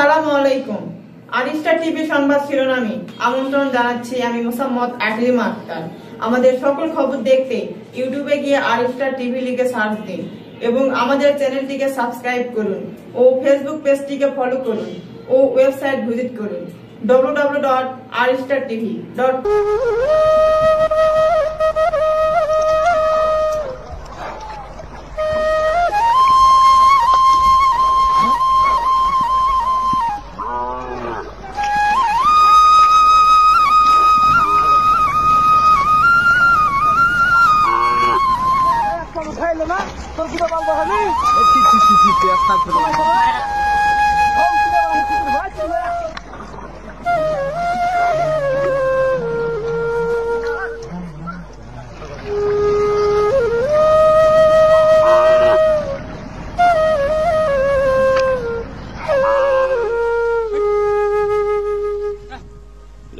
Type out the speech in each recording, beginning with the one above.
আসসালামু আলাইকুম। আরিস্টার টিভি সংবাদ শিরোনামে আমন্ত্রণ জানাচ্ছি আমি মোসাম্মদ আকলিমা আক্তার। আমাদের সকল খবর দেখতে ইউটিউবে গিয়ে আরিস্টার টিভি লিখে সার্চ দিন এবং আমাদের চ্যানেলটিকে সাবস্ক্রাইব করুন ও ফেসবুক পেজটিকে ফলো করুন ও ওয়েবসাইট ভিজিট করুন www.aristartv.com।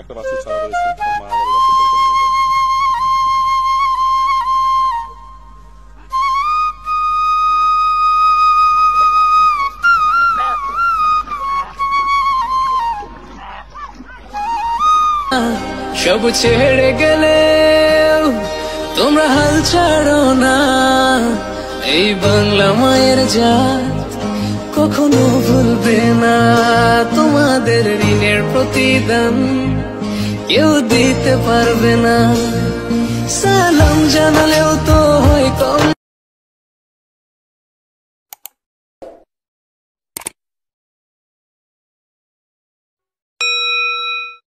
একটা বাসু ছাড়া করেছি মা আবার বাসু করতে নেবে। সব ছেড়ে গেলে তোমরা হাল ছাড়ো না, এই বাংলা মায়ের জাত কখনো ভুলবে না। তোমাদের ঋণের প্রতিদান কেউ দিতে পারবে না। সালাম জানালেও তো হয় কম